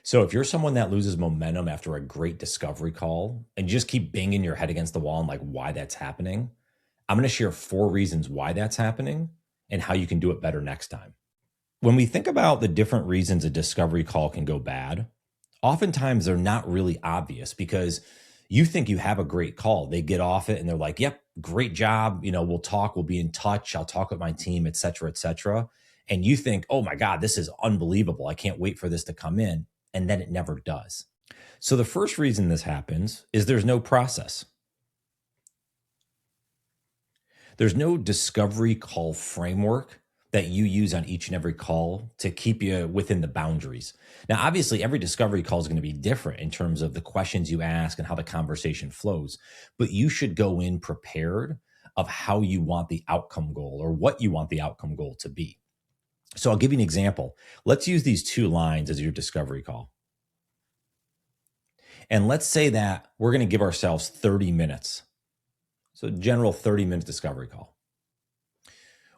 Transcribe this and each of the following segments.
So if you're someone that loses momentum after a great discovery call and you just keep banging your head against the wall and like why that's happening, I'm going to share 4 reasons why that's happening and how you can do it better next time. When we think about the different reasons a discovery call can go bad, oftentimes they're not really obvious because you think you have a great call. They get off it and they're like, yep, great job. We'll talk, we'll be in touch. I'll talk with my team, et cetera, et cetera. And you think, oh my God, this is unbelievable. I can't wait for this to come in. And then it never does. So the first reason this happens is there's no process. There's no discovery call framework that you use on each and every call to keep you within the boundaries. Now, obviously, every discovery call is going to be different in terms of the questions you ask and how the conversation flows, but you should go in prepared of how you want the outcome goal or what you want the outcome goal to be. So I'll give you an example. Let's use these 2 lines as your discovery call. And let's say that we're going to give ourselves 30 minutes. So general 30-minute discovery call.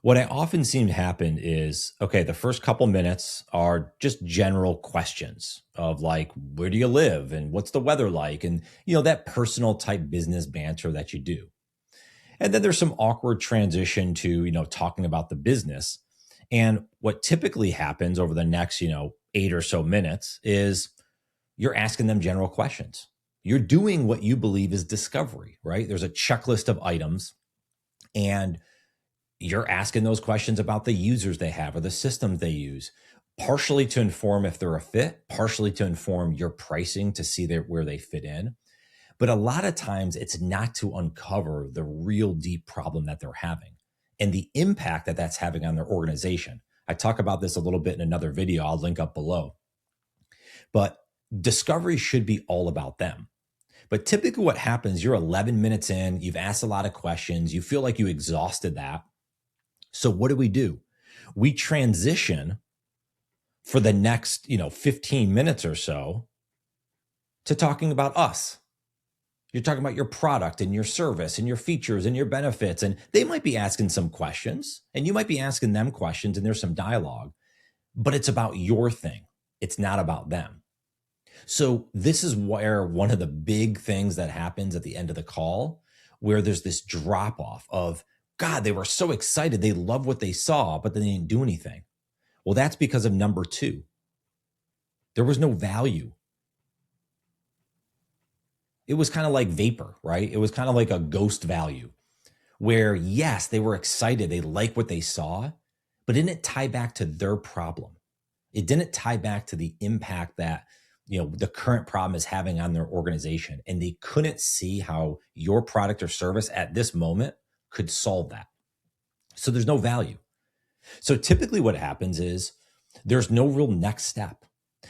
What I often see happen is, okay, the first couple minutes are just general questions of like, where do you live? And what's the weather like? And, that personal type business banter that you do. And then there's some awkward transition to, talking about the business. And what typically happens over the next, 8 or so minutes is you're asking them general questions. You're doing what you believe is discovery, right? There's a checklist of items and you're asking those questions about the users they have or the systems they use, partially to inform if they're a fit, partially to inform your pricing to see where they fit in. But a lot of times it's not to uncover the real deep problem that they're having and the impact that that's having on their organization. I talk about this a little bit in another video. I'll link up below. But discovery should be all about them. But typically what happens, you're 11 minutes in, you've asked a lot of questions, you feel like you exhausted that. So what do? We transition for the next, 15 minutes or so to talking about us. You're talking about your product and your service and your features and your benefits. And they might be asking some questions and you might be asking them questions and there's some dialogue, but it's about your thing. It's not about them. So this is where one of the big things that happens at the end of the call, where there's this drop off of, God, they were so excited. They loved what they saw, but then they didn't do anything. Well, that's because of number 2. There was no value. It was kind of like vapor, right? It was kind of like a ghost value where, yes, they were excited. They liked what they saw, but it didn't tie back to their problem. It didn't tie back to the impact that the current problem is having on their organization. And they couldn't see how your product or service at this moment could solve that. So there's no value. So typically what happens is there's no real next step.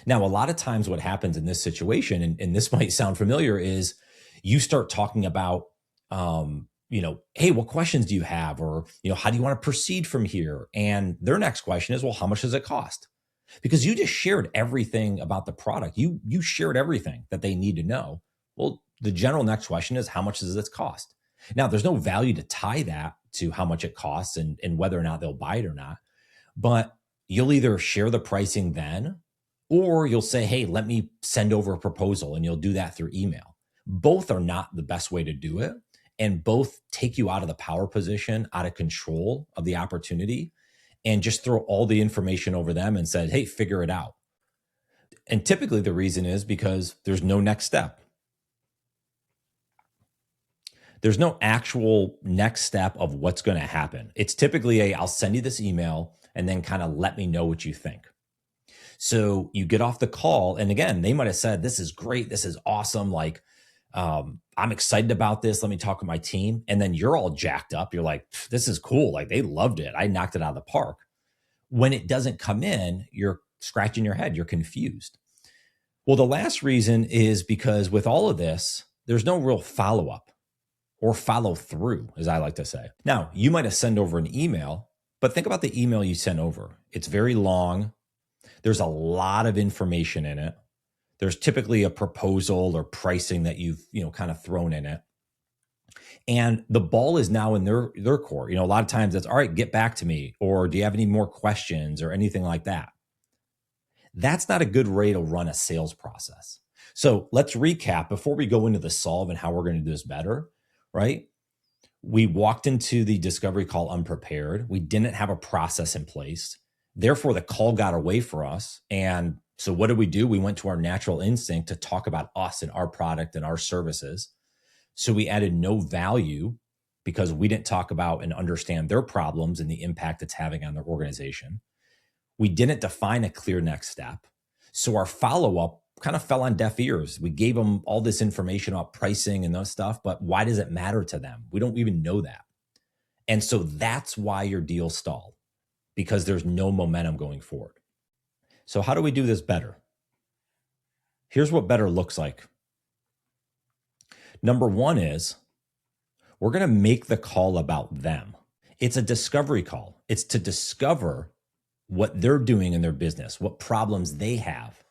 Now, a lot of times what happens in this situation, and this might sound familiar, is you start talking about, hey, what questions do you have? Or, how do you want to proceed from here? And their next question is, well, how much does it cost? Because you just shared everything about the product. You shared everything that they need to know. Well, the general next question is, how much does this cost? Now, there's no value to tie that to how much it costs and whether or not they'll buy it or not. But you'll either share the pricing then, or you'll say, hey, let me send over a proposal, and you'll do that through email. Both are not the best way to do it. And both take you out of the power position, out of control of the opportunity, and just throw all the information over them and said, hey, figure it out. And typically the reason is because there's no next step. There's no actual next step of what's going to happen. It's typically I'll send you this email and then kind of let me know what you think. So you get off the call. And again, they might have said, this is great. This is awesome. Like, I'm excited about this. Let me talk with my team. And then you're all jacked up. You're like, this is cool. Like, they loved it. I knocked it out of the park. When it doesn't come in, you're scratching your head. You're confused. Well, the last reason is because with all of this, there's no real follow-up or follow through, as I like to say. Now, you might have sent over an email, but think about the email you sent over. It's very long. There's a lot of information in it. There's typically a proposal or pricing that you've, kind of thrown in it. And the ball is now in their court. A lot of times it's, all right, get back to me. Or do you have any more questions or anything like that? That's not a good way to run a sales process. So let's recap before we go into the solve and how we're going to do this better, right? We walked into the discovery call unprepared. We didn't have a process in place. Therefore, the call got away from us. And so what did we do? We went to our natural instinct to talk about us and our product and our services. So we added no value because we didn't talk about and understand their problems and the impact it's having on their organization. We didn't define a clear next step. So our follow-up kind of fell on deaf ears. We gave them all this information about pricing and those stuff, but why does it matter to them? We don't even know that. And so that's why your deal stalled, because there's no momentum going forward. So how do we do this better? Here's what better looks like. Number one is we're going to make the call about them. It's a discovery call. It's to discover what they're doing in their business, what problems they have,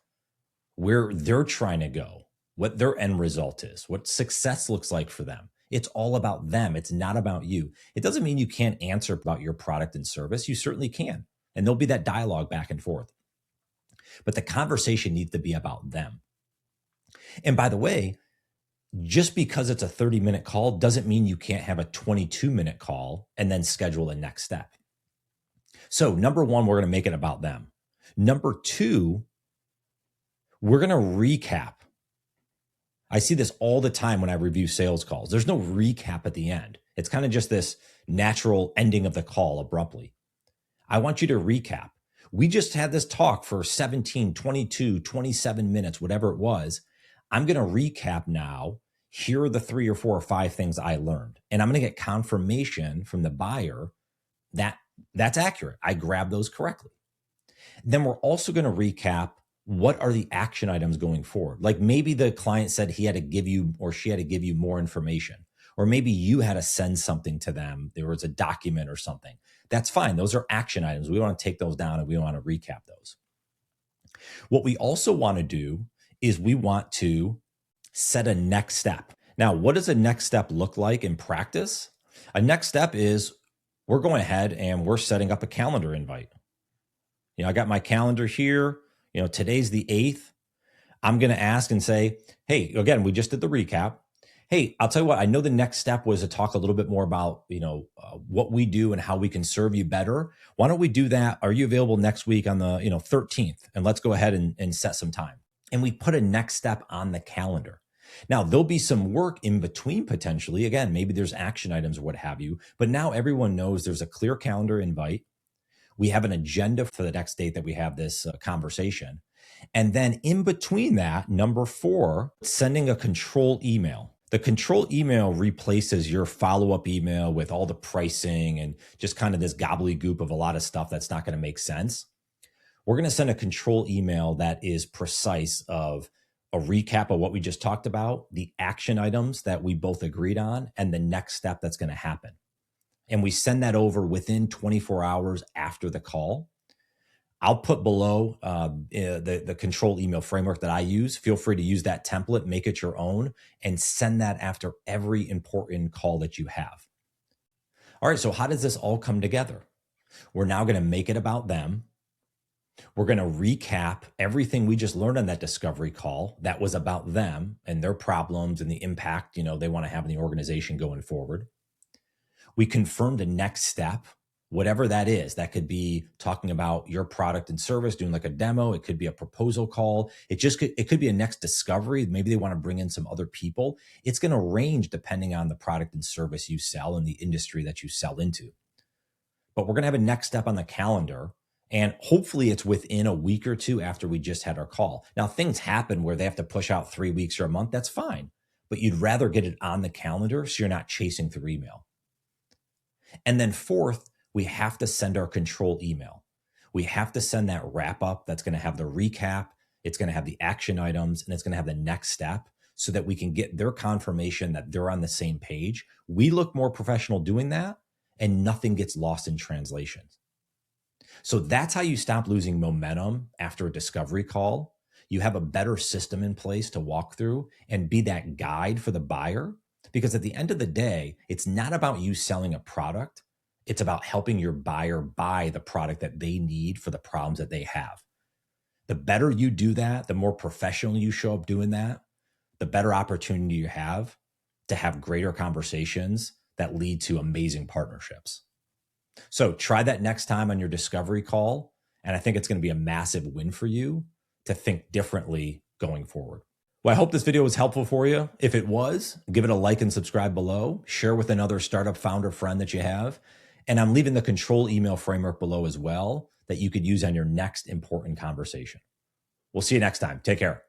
where they're trying to go, what their end result is, what success looks like for them. It's all about them. It's not about you. It doesn't mean you can't answer about your product and service. You certainly can. And there'll be that dialogue back and forth. But the conversation needs to be about them. And by the way, just because it's a 30-minute call doesn't mean you can't have a 22-minute call and then schedule a next step. So number one, we're going to make it about them. Number two, we're going to recap. I see this all the time when I review sales calls. There's no recap at the end. It's kind of just this natural ending of the call abruptly. I want you to recap. We just had this talk for 17, 22, 27 minutes, whatever it was. I'm going to recap now. Here are the 3 or 4 or 5 things I learned. And I'm going to get confirmation from the buyer that that's accurate. I grabbed those correctly. Then we're also going to recap what are the action items going forward. Like maybe the client said he had to give you or she had to give you more information, or maybe you had to send something to them. There was a document or something. That's fine. Those are action items. We want to take those down and we want to recap those. What we also want to do is we want to set a next step. Now, what does a next step look like in practice? A next step is we're going ahead and we're setting up a calendar invite. I got my calendar here. Today's the 8th. I'm going to ask and say, hey, again, we just did the recap. Hey, I'll tell you what, I know the next step was to talk a little bit more about, what we do and how we can serve you better. Why don't we do that? Are you available next week on the, 13th? And let's go ahead and set some time. And we put a next step on the calendar. Now, there'll be some work in between potentially. Again, maybe there's action items or what have you, but now everyone knows there's a clear calendar invite. We have an agenda for the next date that we have this conversation. And then in between that, number 4, sending a control email. The control email replaces your follow-up email with all the pricing and just kind of this gobbledygook of a lot of stuff that's not going to make sense. We're going to send a control email that is precise of a recap of what we just talked about, the action items that we both agreed on, and the next step that's going to happen. And we send that over within 24 hours after the call. I'll put below the control email framework that I use. Feel free to use that template, make it your own, and send that after every important call that you have. All right, so how does this all come together? We're now going to make it about them. We're going to recap everything we just learned on that discovery call that was about them and their problems and the impact, they want to have in the organization going forward. We confirmed a next step, whatever that is. That could be talking about your product and service, doing like a demo. It could be a proposal call. It could be a next discovery. Maybe they want to bring in some other people. It's going to range depending on the product and service you sell and the industry that you sell into. But we're going to have a next step on the calendar. And hopefully it's within a week or 2 after we just had our call. Now, things happen where they have to push out 3 weeks or a month. That's fine. But you'd rather get it on the calendar so you're not chasing through email. And then 4th, we have to send our control email. We have to send that wrap up that's going to have the recap. It's going to have the action items, and it's going to have the next step so that we can get their confirmation that they're on the same page. We look more professional doing that, and nothing gets lost in translation. So that's how you stop losing momentum after a discovery call. You have a better system in place to walk through and be that guide for the buyer. Because at the end of the day, it's not about you selling a product. It's about helping your buyer buy the product that they need for the problems that they have. The better you do that, the more professional you show up doing that, the better opportunity you have to have greater conversations that lead to amazing partnerships. So try that next time on your discovery call. And I think it's going to be a massive win for you to think differently going forward. Well, I hope this video was helpful for you. If it was, give it a like and subscribe below. Share with another startup founder friend that you have. And I'm leaving the control email framework below as well that you could use on your next important conversation. We'll see you next time. Take care.